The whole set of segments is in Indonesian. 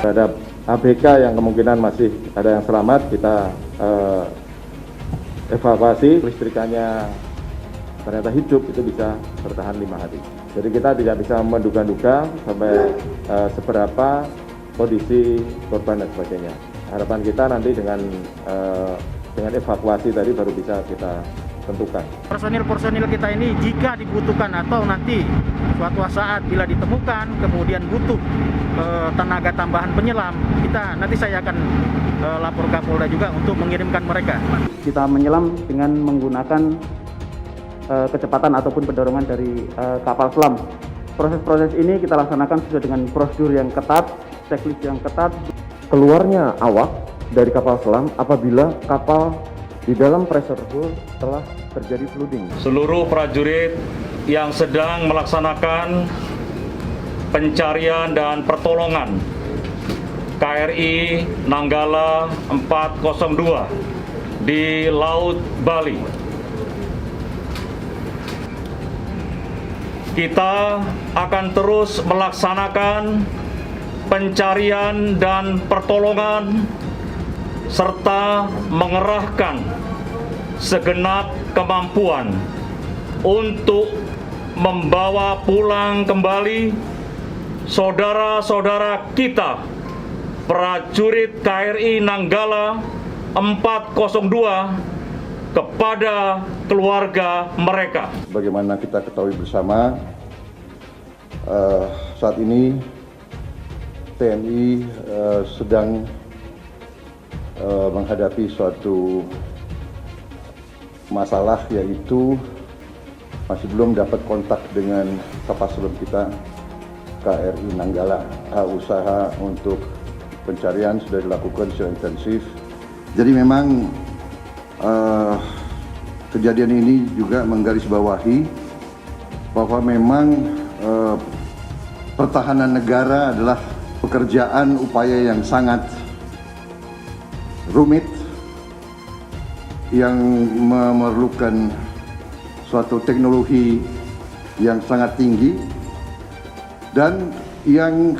Terhadap ABK yang kemungkinan masih ada yang selamat, kita evakuasi. Listrikannya ternyata hidup, itu bisa bertahan 5 hari. Jadi kita tidak bisa menduga-duga sampai seberapa kondisi korban dan sebagainya. Harapan kita nanti dengan evakuasi tadi baru bisa kita tentukan. Personil kita ini jika dibutuhkan atau nanti suatu saat bila ditemukan kemudian butuh tenaga tambahan penyelam, nanti saya akan lapor Kapolda juga untuk mengirimkan mereka. Kita menyelam dengan menggunakan kecepatan ataupun pendorongan dari kapal selam. Proses-proses ini kita laksanakan sesuai dengan prosedur yang ketat, checklist yang ketat. Keluarnya awak dari kapal selam apabila kapal di dalam pressure hull telah terjadi flooding. Seluruh prajurit yang sedang melaksanakan pencarian dan pertolongan KRI Nanggala 402 di Laut Bali. Kita akan terus melaksanakan pencarian dan pertolongan serta mengerahkan segenap kemampuan untuk membawa pulang kembali saudara-saudara kita, prajurit KRI Nanggala 402 kepada keluarga mereka. Bagaimana kita ketahui bersama, saat ini TNI sedang menghadapi suatu masalah, yaitu masih belum dapat kontak dengan kapal selam kita KRI Nanggala. Usaha untuk pencarian sudah dilakukan secara intensif. Jadi memang kejadian ini juga menggarisbawahi bahwa memang pertahanan negara adalah pekerjaan upaya yang sangat rumit, yang memerlukan suatu teknologi yang sangat tinggi dan yang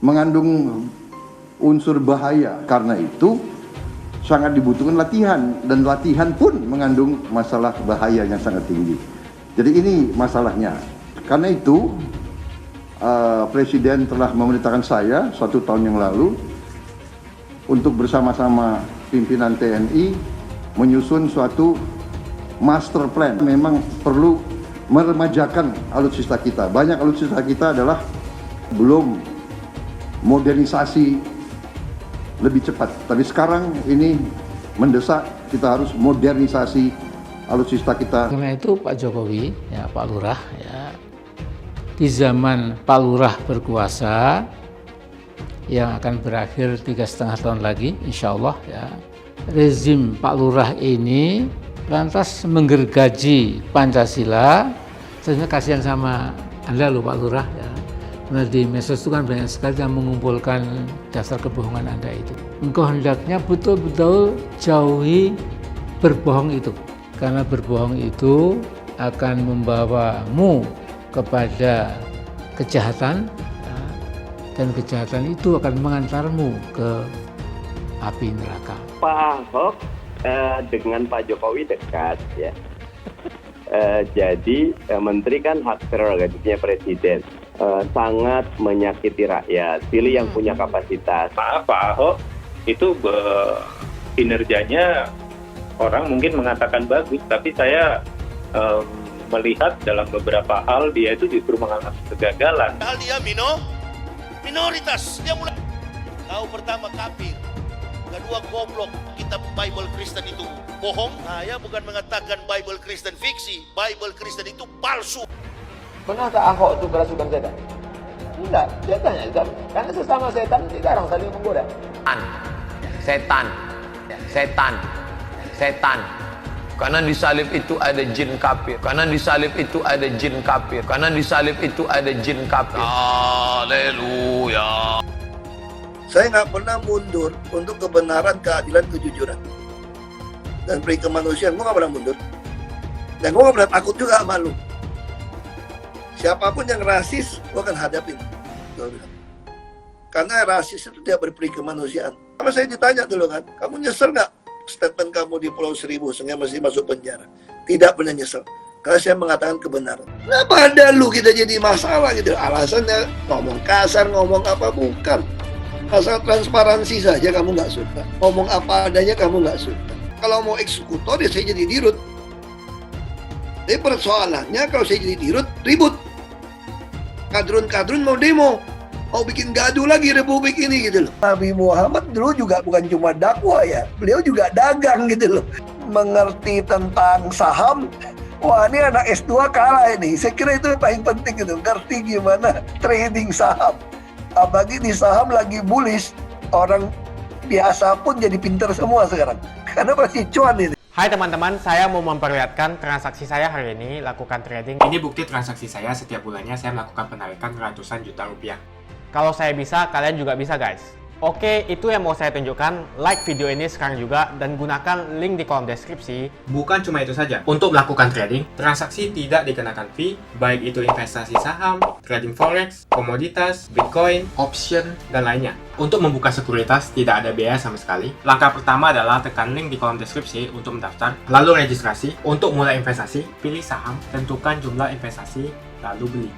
mengandung unsur bahaya. Karena itu sangat dibutuhkan latihan, dan latihan pun mengandung masalah bahaya yang sangat tinggi. Jadi ini masalahnya. Karena itu Presiden telah memerintahkan saya 1 tahun yang lalu untuk bersama-sama pimpinan TNI menyusun suatu master plan. Memang perlu meremajakan alutsista kita. Banyak alutsista kita adalah belum modernisasi lebih cepat. Tapi sekarang ini mendesak, kita harus modernisasi alutsista kita. Karena itu Pak Jokowi, ya Pak Lurah, ya di zaman Pak Lurah berkuasa yang akan berakhir 3,5 tahun lagi, insya Allah, ya rezim Pak Lurah ini lantas menggergaji Pancasila. Saya kasihan sama Anda loh Pak Lurah, ya. Nah, di medsos itu kan banyak sekali yang mengumpulkan dasar kebohongan Anda itu. Engkau hendaknya betul-betul jauhi berbohong itu, karena berbohong itu akan membawamu kepada kejahatan, ya, dan kejahatan itu akan mengantarmu ke api neraka. Pak Ahok dengan Pak Jokowi dekat, ya. Jadi menteri kan hak prerogatifnya presiden. Sangat menyakiti rakyat. Pilih yang punya kapasitas. Pak Ahok itu kinerjanya orang mungkin mengatakan bagus, tapi saya melihat dalam beberapa hal dia itu justru mengalami kegagalan. Hal dia minoritas, dia mulai kau pertama kafir, kedua goblok. Kitab Bible Kristen itu bohong. Saya bukan mengatakan Bible Kristen fiksi, Bible Kristen itu palsu. Pernah tak Ahok itu kerasukan setan? Tidak, setannya tidak. Karena sesama setan tidak orang saling menggoda. Setan. Karena di salib itu ada jin kafir. Haleluya. Saya nggak pernah mundur untuk kebenaran, keadilan, kejujuran, dan peri kemanusiaan. Gue nggak pernah mundur, dan gue nggak pernah takut juga sama lu. Siapapun yang rasis, gue akan hadapin. Karena rasis itu tidak berperi kemanusiaan. Sama saya ditanya dulu kan, kamu nyesel nggak statement kamu di Pulau Seribu sehingga masih masuk penjara? Tidak pernah nyesel. Karena saya mengatakan kebenaran. Kenapa ada lu kita jadi masalah gitu? Alasannya ngomong kasar, ngomong apa, bukan. Asal transparansi saja kamu nggak suka. Ngomong apa adanya kamu nggak suka. Kalau mau eksekutor ya saya jadi dirut. Tapi persoalannya kalau saya jadi dirut, ribut. Kadrun-kadrun mau demo. Mau bikin gaduh lagi republik ini gitu loh. Nabi Muhammad dulu juga bukan cuma dakwah ya. Beliau juga dagang gitu loh. Mengerti tentang saham. Wah, ini anak S2 kalah ini. Saya kira itu yang paling penting gitu. Ngerti gimana trading saham. Apalagi di saham lagi bullish. Orang biasa pun jadi pinter semua sekarang. Karena pasti cuan ini. Hai teman-teman, saya mau memperlihatkan transaksi saya hari ini lakukan trading. Ini bukti transaksi saya, setiap bulannya saya melakukan penarikan ratusan juta rupiah. Kalau saya bisa, kalian juga bisa guys. Oke, itu yang mau saya tunjukkan. Like video ini sekarang juga dan gunakan link di kolom deskripsi. Bukan cuma itu saja. Untuk melakukan trading, transaksi tidak dikenakan fee, baik itu investasi saham, trading forex, komoditas, bitcoin, option, dan lainnya. Untuk membuka sekuritas tidak ada biaya sama sekali. Langkah pertama adalah tekan link di kolom deskripsi untuk mendaftar, lalu registrasi. Untuk mulai investasi, pilih saham, tentukan jumlah investasi, lalu beli.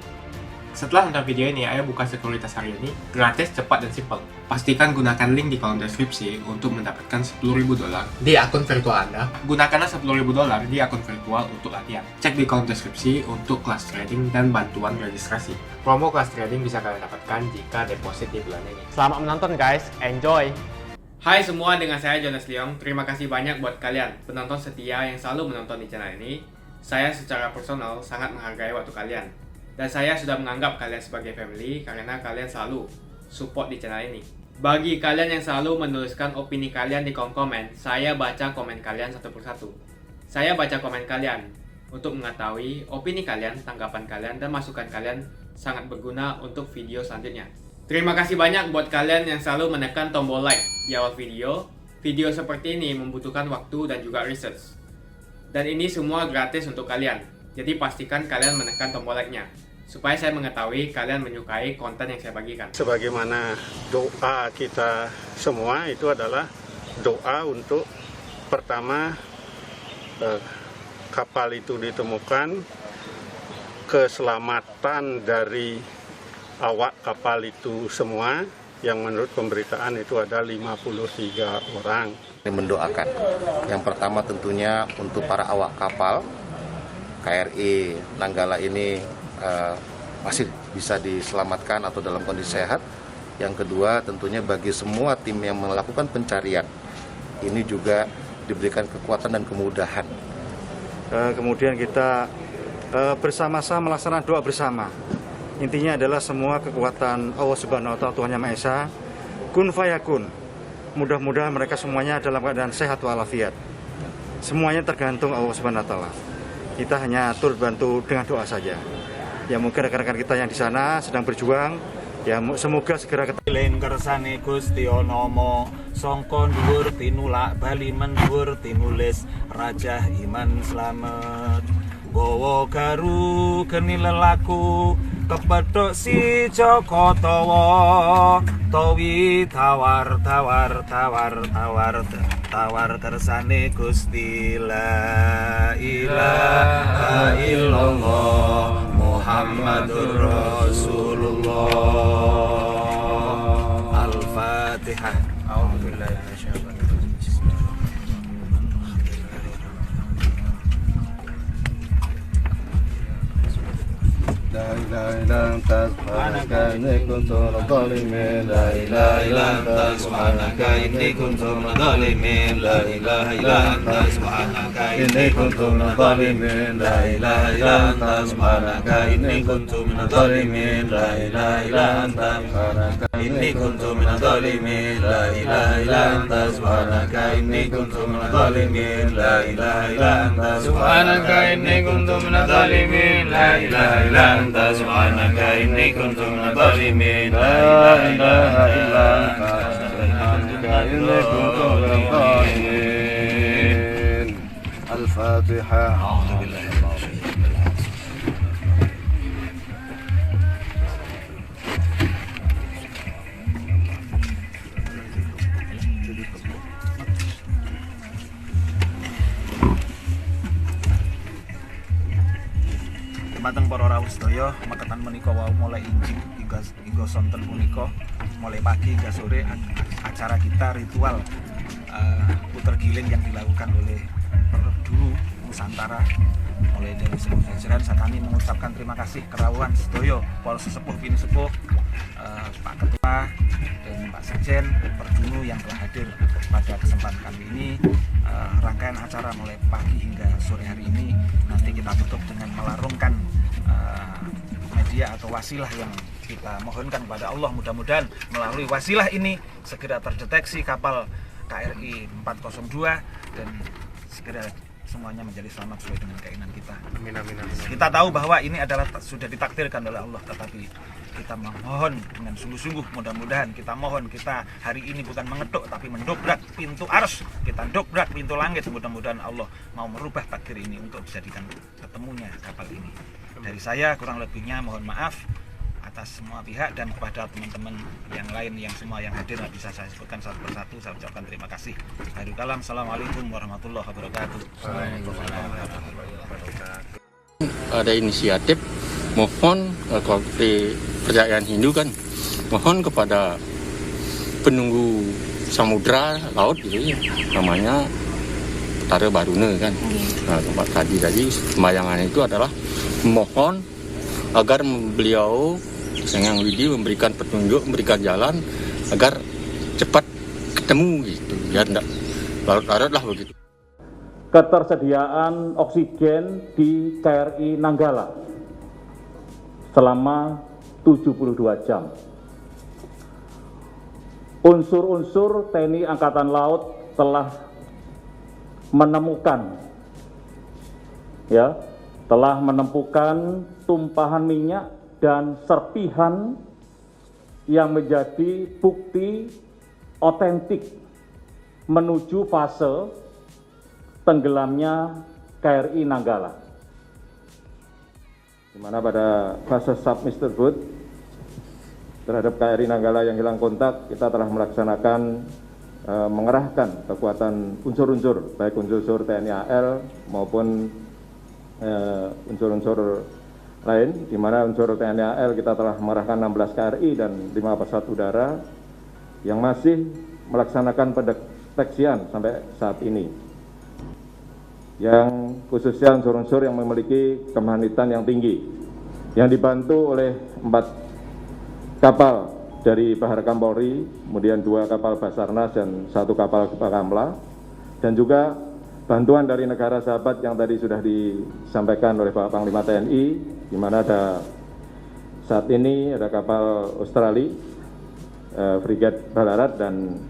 Setelah nonton video ini, ayo buka sekuritas hari ini, gratis, cepat, dan simple. Pastikan gunakan link di kolom deskripsi untuk mendapatkan $10.000 di akun virtual Anda. Gunakanlah $10.000 di akun virtual untuk latihan. Cek di kolom deskripsi untuk kelas trading dan bantuan registrasi. Promo kelas trading bisa kalian dapatkan jika deposit di bulan ini. Selamat menonton guys, enjoy! Hai semua, dengan saya Jonas Leong. Terima kasih banyak buat kalian, penonton setia yang selalu menonton di channel ini. Saya secara personal sangat menghargai waktu kalian. Dan saya sudah menganggap kalian sebagai family karena kalian selalu support di channel ini. Bagi kalian yang selalu menuliskan opini kalian di kolom komen, saya baca komen kalian satu persatu. Saya baca komen kalian untuk mengetahui opini kalian, tanggapan kalian, dan masukan kalian sangat berguna untuk video selanjutnya. Terima kasih banyak buat kalian yang selalu menekan tombol like di awal video. Video seperti ini membutuhkan waktu dan juga research. Dan ini semua gratis untuk kalian. Jadi pastikan kalian menekan tombol like-nya supaya saya mengetahui kalian menyukai konten yang saya bagikan. Sebagaimana doa kita semua itu adalah doa untuk pertama kapal itu ditemukan, keselamatan dari awak kapal itu semua, yang menurut pemberitaan itu ada 53 orang. Mendoakan yang pertama tentunya untuk para awak kapal KRI Nanggala ini masih bisa diselamatkan atau dalam kondisi sehat. Yang kedua tentunya bagi semua tim yang melakukan pencarian ini juga diberikan kekuatan dan kemudahan. Kemudian kita bersama-sama melaksanakan doa bersama. Intinya adalah semua kekuatan Allah Subhanahu wa Ta'ala, Tuhan Yang Maha Esa, kun fayakun. Mudah-mudahan mereka semuanya dalam keadaan sehat walafiat. Semuanya tergantung Allah Subhanahu wa Ta'ala. Kita hanya turut bantu dengan doa saja. Ya mungkin rekan-rekan kita yang di sana sedang berjuang, ya semoga segera ketemu. Len kersane Gusti Anomo, songkon dhuwur tinulak bali mendur tinulis Raja Iman Slamet. Gowo garu geni lelaku kepethuk si Joko Tawa, tawi tawar kersane Gusti la ilaha illallah Muhammadur Rasulullah. Al-Fatihah. A'udzubillahi minasyaitonir rajim. La ilaha illa anta subhanaka inni kuntu minadh dhalimin. La ilaha illa anta subhanaka inni kuntu minadh dhalimin. La ilaha illa anta subhanaka inni kuntu minadh dhalimin. La ilaha illa anta subhanaka inni kuntu minadh dhalimin. La ilaha illa anta subhanaka inni kuntu minadh dhalimin. La ilaha illa anta subhanaka inni kuntu minadh dhalimin. La ilaha illa anta subhanaka inni kuntu minadh dhalimin. La ilaha illa anta subhanaka inni kuntu minadh dhalimin. La ilaha illa anta subhanaka inni kuntu minadh dhalimin. Al-Fatihah. Dumateng para rawuh sedaya, maketan menika wau mulai injing hingga sonten punika, mulai pagi hingga sore acara kita ritual puter giling yang dilakukan oleh Perdu Nusantara. Mulai dari sepuh jajaran kami mengucapkan terima kasih kerawuhan sedaya para sesepuh bini sepuh, Pak Ketua dan Pak Sekjen Perdunu yang telah hadir pada kesempatan kali ini. Rangkaian acara mulai pagi hingga sore hari ini nanti kita tutup dengan melarungkan media atau wasilah yang kita mohonkan kepada Allah, mudah-mudahan melalui wasilah ini segera terdeteksi kapal KRI 402 dan segera semuanya menjadi selamat sesuai dengan keinginan kita. Amin, amin, amin. Kita tahu bahwa ini adalah sudah ditakdirkan oleh Allah, tetapi kita mohon dengan sungguh-sungguh, mudah-mudahan kita mohon, kita hari ini bukan mengetuk tapi mendobrak pintu ars, kita dobrak pintu langit, mudah-mudahan Allah mau merubah takdir ini untuk dijadikan ketemunya kapal ini. Dari saya kurang lebihnya mohon maaf atas semua pihak, dan kepada teman-teman yang lain yang semua yang hadir nggak bisa saya sebutkan satu persatu, saya ucapkan terima kasih. Akhirul kalam, assalamualaikum warahmatullahi wabarakatuh. Ada inisiatif mohon seperti percayaan Hindu kan, mohon kepada penunggu samudra laut gitu ya, namanya Tara Baruna kan. Nah, tempat tadi sembayangan itu adalah mohon agar beliau Sang Yang Widi memberikan petunjuk, memberikan jalan agar cepat ketemu gitu, biar enggak larut-larut lah begitu. Ketersediaan oksigen di KRI Nanggala selama 72 jam. Unsur-unsur TNI Angkatan Laut telah menemukan tumpahan minyak dan serpihan yang menjadi bukti otentik menuju fase tenggelamnya KRI Nanggala. Di mana pada fase submerged boat terhadap KRI Nanggala yang hilang kontak, kita telah melaksanakan mengerahkan kekuatan unsur-unsur, baik unsur-unsur TNI AL maupun unsur-unsur lain, di mana unsur TNI AL kita telah mengerahkan 16 KRI dan 5 pesawat udara yang masih melaksanakan pendeteksian sampai saat ini. Yang khususnya unsur-unsur yang memiliki kemahnitan yang tinggi, yang dibantu oleh 4 kapal dari Baharkam Polri, kemudian 2 kapal Basarnas dan 1 kapal Bakamla, dan juga bantuan dari negara sahabat yang tadi sudah disampaikan oleh Bapak Panglima TNI, di mana saat ini ada kapal Australia, Frigate Ballarat, dan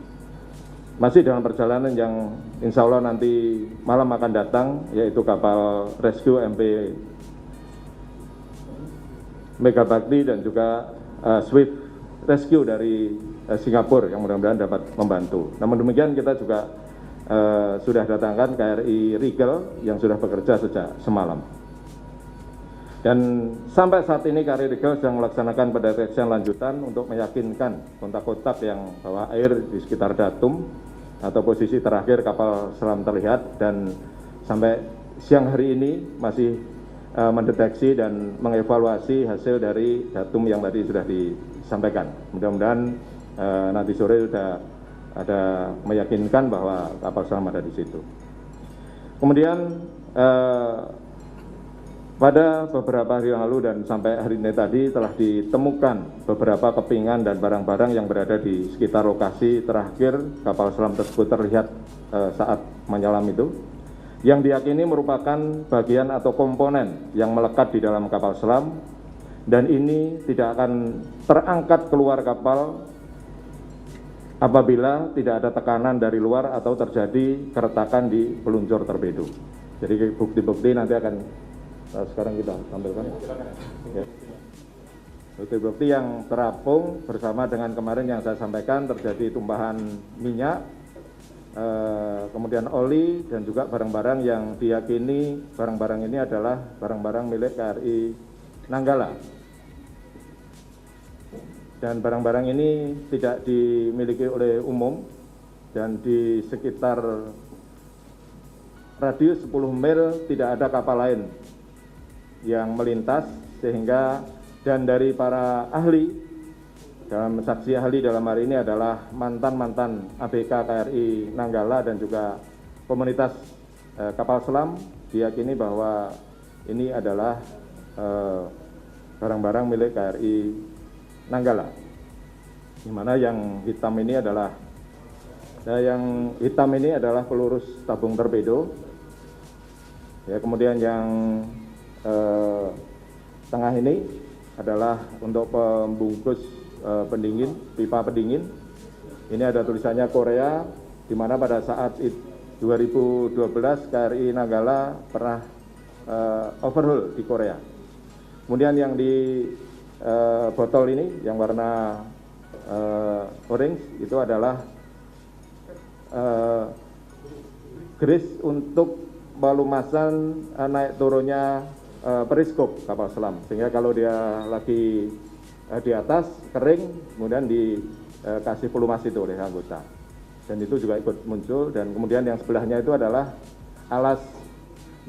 masih dalam perjalanan yang insya Allah nanti malam akan datang, yaitu kapal Rescue MP Megabakti dan juga Swift Rescue dari Singapura yang mudah-mudahan dapat membantu. Namun demikian kita juga sudah datangkan KRI Rigel yang sudah bekerja sejak semalam. Dan sampai saat ini KRI Rigel sedang melaksanakan pendeteksian lanjutan untuk meyakinkan kontak-kontak yang bawa air di sekitar datum atau posisi terakhir kapal selam terlihat, dan sampai siang hari ini masih mendeteksi dan mengevaluasi hasil dari datum yang tadi sudah disampaikan. Mudah-mudahan nanti sore sudah ada meyakinkan bahwa kapal selam ada di situ. Kemudian pada beberapa hari yang lalu dan sampai hari ini tadi telah ditemukan beberapa kepingan dan barang-barang yang berada di sekitar lokasi terakhir kapal selam tersebut terlihat saat menyelam itu, yang diyakini merupakan bagian atau komponen yang melekat di dalam kapal selam, dan ini tidak akan terangkat keluar kapal apabila tidak ada tekanan dari luar atau terjadi keretakan di peluncur torpedo. Jadi bukti-bukti nanti akan sekarang kita tampilkan. Ya. Bukti-bukti yang terapung bersama dengan kemarin yang saya sampaikan, terjadi tumpahan minyak, kemudian oli, dan juga barang-barang yang diyakini barang-barang ini adalah barang-barang milik KRI Nanggala. Dan barang-barang ini tidak dimiliki oleh umum, dan di sekitar radius 10 mil tidak ada kapal lain yang melintas, sehingga dan dari para ahli, dalam saksi ahli dalam hari ini adalah mantan-mantan ABK KRI Nanggala dan juga komunitas kapal selam, diyakini bahwa ini adalah barang-barang milik KRI Nanggala, di mana yang hitam ini adalah peluru tabung torpedo. Ya, kemudian yang tengah ini adalah untuk pembungkus pendingin, pipa pendingin. Ini ada tulisannya Korea, di mana pada saat 2012 KRI Nanggala pernah overhaul di Korea. Kemudian yang di botol ini yang warna orange itu adalah grease untuk pelumasan naik turunnya periskop kapal selam, sehingga kalau dia lagi di atas kering, kemudian dikasih pelumas itu oleh anggota, dan itu juga ikut muncul. Dan kemudian yang sebelahnya itu adalah alas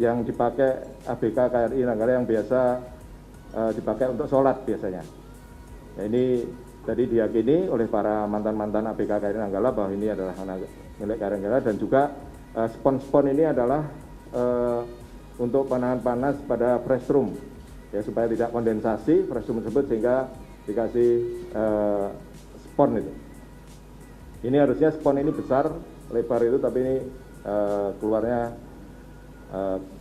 yang dipakai ABK KRI Nanggala yang biasa dipakai untuk sholat biasanya. Nah, ini tadi diyakini oleh para mantan-mantan ABK KRI Nanggala bahwa ini adalah milik KRI Nanggala, dan juga spon-spon ini adalah untuk penahan panas pada fresh room, ya, supaya tidak kondensasi fresh room tersebut, sehingga dikasih spon itu. Ini harusnya spon ini besar, lebar itu, tapi ini keluarnya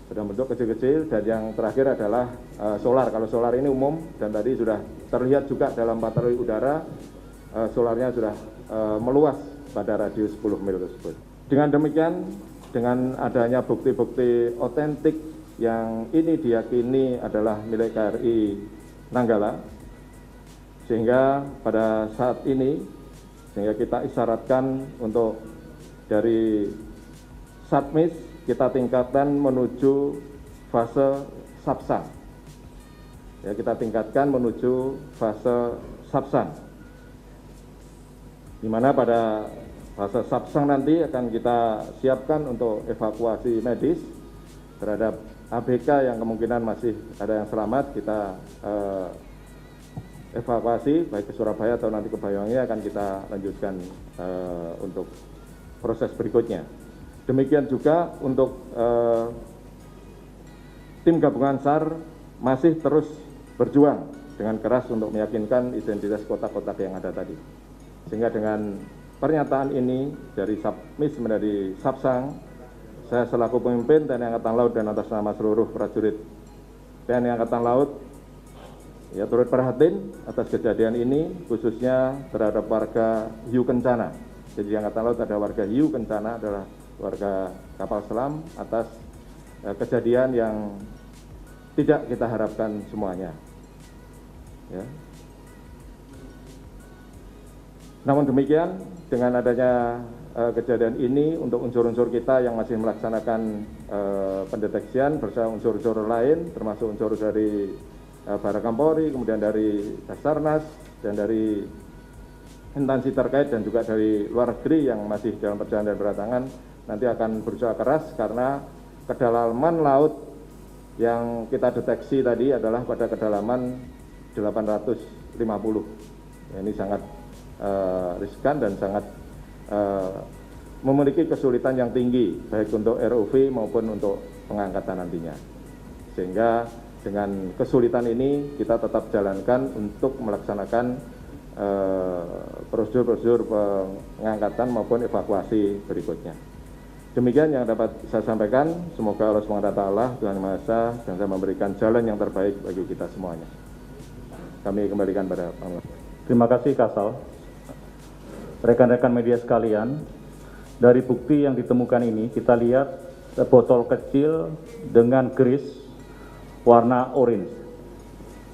dalam bentuk kecil-kecil. Dan yang terakhir adalah solar. Kalau solar ini umum, dan tadi sudah terlihat juga dalam patroli udara, solarnya sudah meluas pada radius 10 mil tersebut. Dengan demikian, dengan adanya bukti-bukti otentik yang ini diyakini adalah milik KRI Nanggala, sehingga pada saat ini kita isyaratkan untuk dari Satmis kita tingkatkan menuju fase Sapsang. Ya, kita tingkatkan menuju fase Sapsang, di mana pada fase Sapsang nanti akan kita siapkan untuk evakuasi medis terhadap ABK yang kemungkinan masih ada yang selamat. Kita evakuasi baik ke Surabaya atau nanti ke Banyuwangi, akan kita lanjutkan untuk proses berikutnya. Demikian juga untuk tim gabungan SAR masih terus berjuang dengan keras untuk meyakinkan identitas kotak-kotak yang ada tadi. Sehingga dengan pernyataan ini dari Satmis menjadi Sapsang, saya selaku pemimpin TNI Angkatan Laut dan atas nama seluruh prajurit TNI Angkatan Laut, ya, turut prihatin atas kejadian ini, khususnya terhadap warga Hiu Kencana. Jadi di Angkatan Laut ada warga Hiu Kencana, adalah warga kapal selam, atas kejadian yang tidak kita harapkan semuanya. Ya. Namun demikian, dengan adanya kejadian ini, untuk unsur-unsur kita yang masih melaksanakan pendeteksian bersama unsur-unsur lain, termasuk unsur dari Barakampori, kemudian dari Basarnas, dan dari instansi terkait, dan juga dari luar negeri yang masih dalam perjalanan dan berdatangan, nanti akan berusaha keras, karena kedalaman laut yang kita deteksi tadi adalah pada kedalaman 850. Ya, ini sangat riskan dan sangat memiliki kesulitan yang tinggi, baik untuk ROV maupun untuk pengangkatan nantinya. Sehingga dengan kesulitan ini kita tetap jalankan untuk melaksanakan prosedur-prosedur pengangkatan maupun evakuasi berikutnya. Demikian yang dapat saya sampaikan. Semoga Allah SWT, Tuhan Yang Maha Esa, dan saya memberikan jalan yang terbaik bagi kita semuanya. Kami kembalikan pada Allah. Terima kasih Kasal. Rekan-rekan media sekalian, dari bukti yang ditemukan ini kita lihat botol kecil dengan grease warna orange.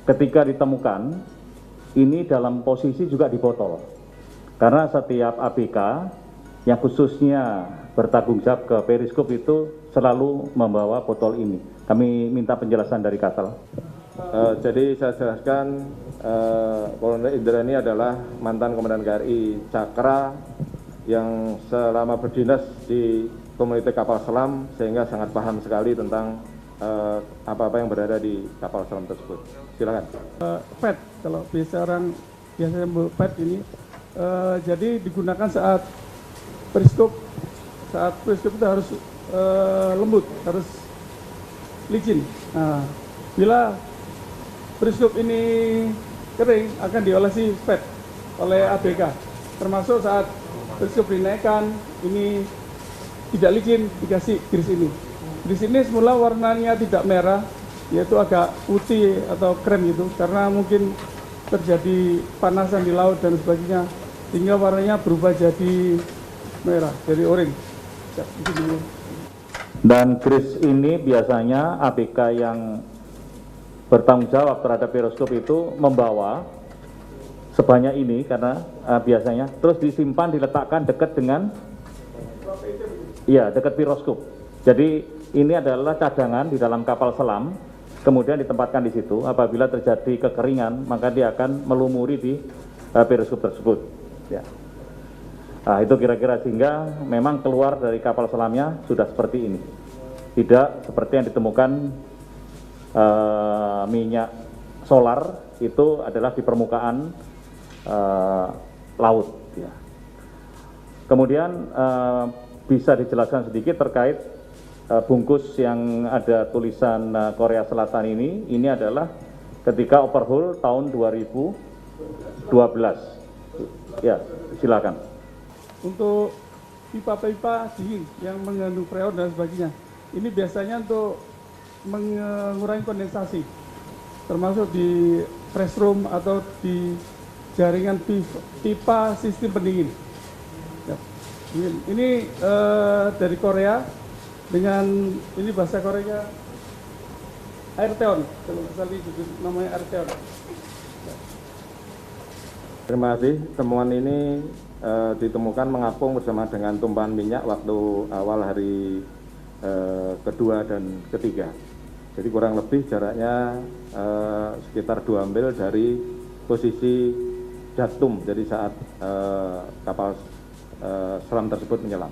Ketika ditemukan, ini dalam posisi juga di botol. Karena setiap ABK yang khususnya bertanggung jawab ke periskop itu selalu membawa botol ini. Kami minta penjelasan dari Kasal. Jadi saya jelaskan, Kolonel Indra ini adalah mantan Komandan KRI Cakra yang selama berdinas di komunitas kapal selam, sehingga sangat paham sekali tentang apa-apa yang berada di kapal selam tersebut. Silakan. PET, kalau biasanya PET ini, jadi digunakan saat periskop itu harus lembut, harus licin. Nah, bila periskop ini kering akan diolesi PET oleh ABK, termasuk saat periskop dinaikkan ini tidak licin, dikasih gris ini. Di sini semula warnanya tidak merah, yaitu agak putih atau krem gitu, karena mungkin terjadi panasan di laut dan sebagainya, sehingga warnanya berubah jadi merah, jadi oranye. Dan gris ini biasanya ABK yang bertanggung jawab terhadap periskop itu membawa sebanyak ini, karena biasanya terus disimpan, diletakkan dekat dengan dekat periskop. Jadi ini adalah cadangan di dalam kapal selam, kemudian ditempatkan di situ. Apabila terjadi kekeringan, maka dia akan melumuri di periskop tersebut. Ya. Nah, itu kira-kira, sehingga memang keluar dari kapal selamnya sudah seperti ini. Tidak seperti yang ditemukan minyak solar, itu adalah di permukaan laut. Ya. Kemudian bisa dijelaskan sedikit terkait bungkus yang ada tulisan Korea Selatan ini adalah ketika overhaul tahun 2012. Ya, silakan. Untuk pipa-pipa dingin yang mengandung freon dan sebagainya, ini biasanya untuk mengurangi kondensasi, termasuk di press room atau di jaringan pipa sistem pendingin. Ya. Ini dari Korea, dengan ini bahasa Korea Airteon, kalau nggak salah namanya Airteon. Terima kasih. Temuan ini ditemukan mengapung bersama dengan tumpahan minyak waktu awal hari kedua dan ketiga. Jadi kurang lebih jaraknya sekitar 2 mil dari posisi datum, jadi saat kapal selam tersebut menyelam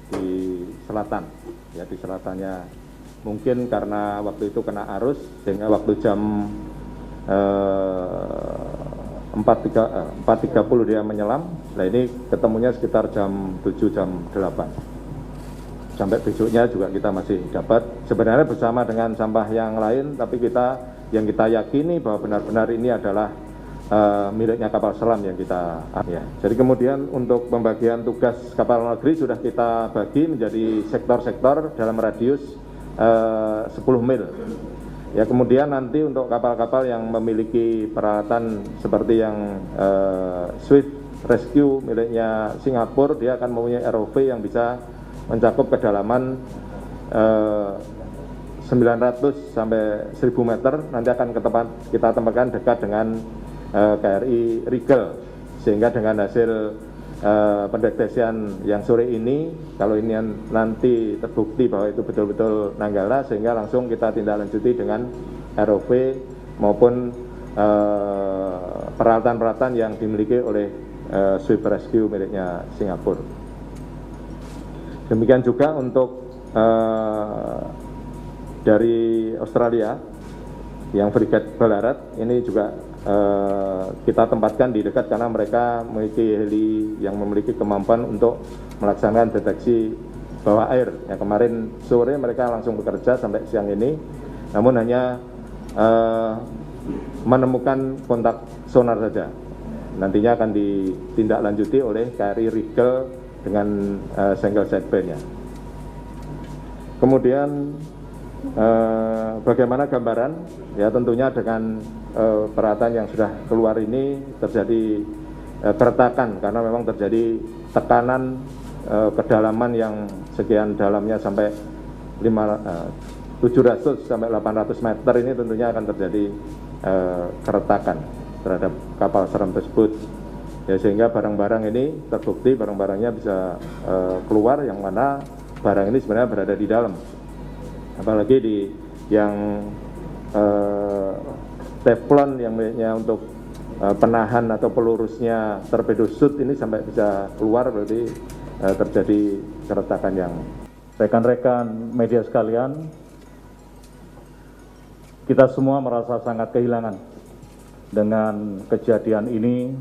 di selatan, ya di selatannya. Mungkin karena waktu itu kena arus, sehingga waktu jam 4.30 dia menyelam. Nah ini ketemunya sekitar jam 7, jam 8. Sampai besoknya juga kita masih dapat, sebenarnya bersama dengan sampah yang lain, tapi yang kita yakini bahwa benar-benar ini adalah miliknya kapal selam yang kita ya. Jadi kemudian untuk pembagian tugas kapal negeri sudah kita bagi menjadi sektor-sektor dalam radius 10 mil. Ya, kemudian nanti untuk kapal-kapal yang memiliki peralatan seperti yang Swift Rescue miliknya Singapura, dia akan mempunyai ROV yang bisa mencakup kedalaman 900 sampai 1000 meter. Nanti akan kita tempatkan dekat dengan KRI Rigel, sehingga dengan hasil pendeteksian yang sore ini, kalau ini nanti terbukti bahwa itu betul-betul Nanggala, sehingga langsung kita tindak lanjuti dengan ROV maupun peralatan-peralatan yang dimiliki oleh Swift Rescue miliknya Singapura. Demikian juga untuk dari Australia yang Frigate Ballarat ini juga kita tempatkan di dekat, karena mereka memiliki heli yang memiliki kemampuan untuk melaksanakan deteksi bawah air. Ya, kemarin sore mereka langsung bekerja sampai siang ini, namun hanya menemukan kontak sonar saja. Nantinya akan ditindaklanjuti oleh KRI Rigel dengan single sideband-nya. Kemudian bagaimana gambaran? Ya, tentunya dengan peralatan yang sudah keluar ini terjadi keretakan, karena memang terjadi tekanan kedalaman yang sekian dalamnya sampai 700 sampai 800 meter. Ini tentunya akan terjadi keretakan terhadap kapal selam tersebut. Ya, sehingga barang-barang ini terbukti barang-barangnya bisa keluar, yang mana barang ini sebenarnya berada di dalam. Apalagi di yang teflon yang miliknya untuk penahan atau pelurusnya torpedo shoot ini sampai bisa keluar, berarti terjadi keretakan yang. Rekan-rekan media sekalian, Kita semua merasa sangat kehilangan dengan kejadian ini,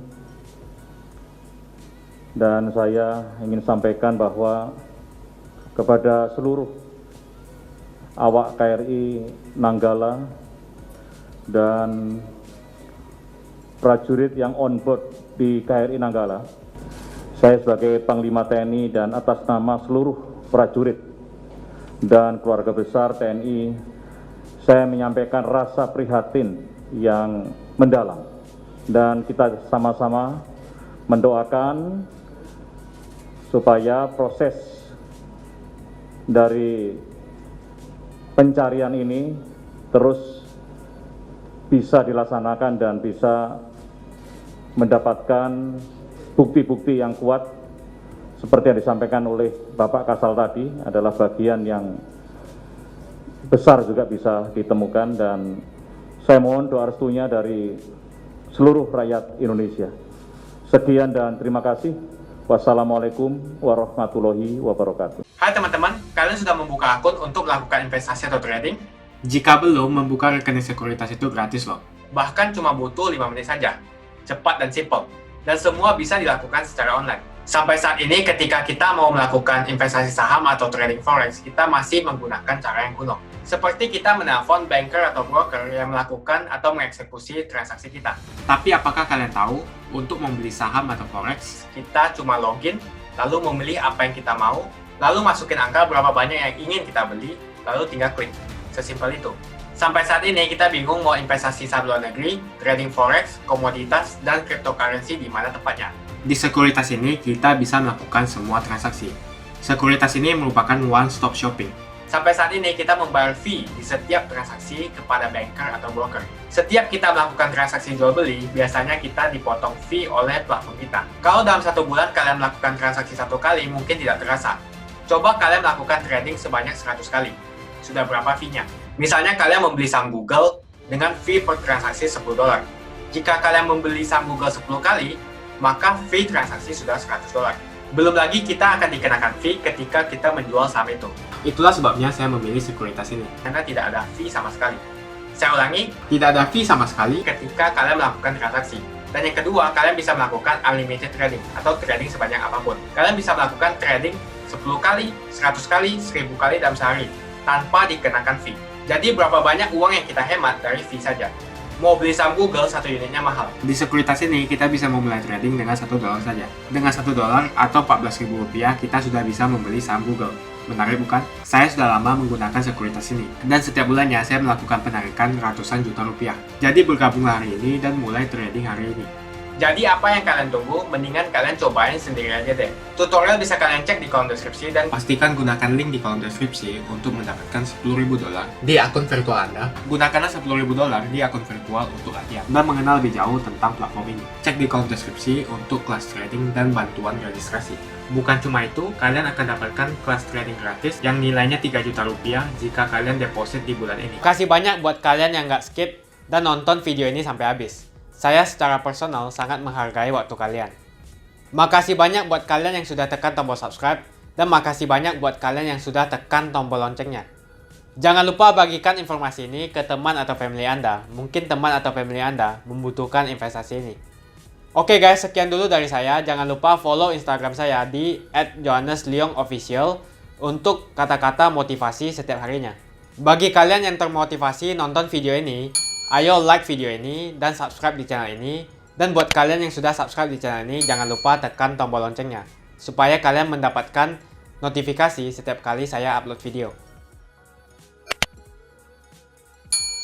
dan saya ingin sampaikan bahwa kepada seluruh awak KRI Nanggala dan prajurit yang on board di KRI Nanggala, saya sebagai Panglima TNI dan atas nama seluruh prajurit dan keluarga besar TNI, saya menyampaikan rasa prihatin yang mendalam, dan kita sama-sama mendoakan supaya proses dari pencarian ini terus bisa dilaksanakan dan bisa mendapatkan bukti-bukti yang kuat seperti yang disampaikan oleh Bapak Kasal tadi, adalah bagian yang besar juga bisa ditemukan, dan saya mohon doa restunya dari seluruh rakyat Indonesia. Sekian dan terima kasih. Wassalamualaikum warahmatullahi wabarakatuh. Hai teman-teman, kalian sudah membuka akun untuk melakukan investasi atau trading? Jika belum, membuka rekening sekuritas itu gratis loh. Bahkan cuma butuh 5 menit saja. Cepat dan simple. Dan semua bisa dilakukan secara online. Sampai saat ini ketika kita mau melakukan investasi saham atau trading forex, kita masih menggunakan cara yang kuno. Seperti kita menelpon banker atau broker yang melakukan atau mengeksekusi transaksi kita. Tapi apakah kalian tahu, untuk membeli saham atau forex, kita cuma login, lalu memilih apa yang kita mau, lalu masukin angka berapa banyak yang ingin kita beli, lalu tinggal klik. Sesimpel itu. Sampai saat ini kita bingung mau investasi saham luar negeri, trading forex, komoditas, dan cryptocurrency di mana tepatnya. Di sekuritas ini kita bisa melakukan semua transaksi. Sekuritas ini merupakan one-stop shopping. Sampai saat ini kita membayar fee di setiap transaksi kepada banker atau broker. Setiap kita melakukan transaksi jual beli, biasanya kita dipotong fee oleh platform kita. Kalau dalam 1 bulan kalian melakukan transaksi 1 kali, mungkin tidak terasa. Coba kalian melakukan trading sebanyak 100 kali. Sudah berapa fee-nya? Misalnya kalian membeli saham Google dengan fee per transaksi $10. Jika kalian membeli saham Google 10 kali, maka fee transaksi sudah $100. Belum lagi kita akan dikenakan fee ketika kita menjual saham itu. Itulah sebabnya saya memilih sekuritas ini, karena tidak ada fee sama sekali. Saya ulangi, tidak ada fee sama sekali ketika kalian melakukan transaksi. Dan yang kedua, kalian bisa melakukan unlimited trading atau trading sebanyak apapun. Kalian bisa melakukan trading 10 kali, 100 kali, 1000 kali dalam sehari tanpa dikenakan fee. Jadi berapa banyak uang yang kita hemat dari fee saja. Mau beli saham Google, 1 unitnya mahal. Di sekuritas ini, kita bisa memulai trading dengan $1 saja. Dengan $1 atau Rp14.000, kita sudah bisa membeli saham Google. Menarik bukan? Saya sudah lama menggunakan sekuritas ini. Dan setiap bulannya, saya melakukan penarikan ratusan juta rupiah. Jadi bergabunglah hari ini dan mulai trading hari ini. Jadi apa yang kalian tunggu, mendingan kalian cobain sendiri aja deh. Tutorial bisa kalian cek di kolom deskripsi, dan pastikan gunakan link di kolom deskripsi untuk mendapatkan $10.000 di akun virtual Anda. Gunakanlah $10.000 di akun virtual untuk latihan dan mengenal lebih jauh tentang platform ini. Cek di kolom deskripsi untuk kelas trading dan bantuan registrasi. Bukan cuma itu, kalian akan dapatkan kelas trading gratis yang nilainya Rp3 juta jika kalian deposit di bulan ini. Kasih banyak buat kalian yang nggak skip dan nonton video ini sampai habis. Saya secara personal sangat menghargai waktu kalian. Makasih banyak buat kalian yang sudah tekan tombol subscribe, dan makasih banyak buat kalian yang sudah tekan tombol loncengnya. Jangan lupa bagikan informasi ini ke teman atau family Anda. Mungkin teman atau family Anda membutuhkan investasi ini. Oke guys, sekian dulu dari saya. Jangan lupa follow Instagram saya di @johannesleongofficial untuk kata-kata motivasi setiap harinya. Bagi kalian yang termotivasi nonton video ini, ayo like video ini dan subscribe di channel ini. Dan buat kalian yang sudah subscribe di channel ini, jangan lupa tekan tombol loncengnya supaya kalian mendapatkan notifikasi setiap kali saya upload video.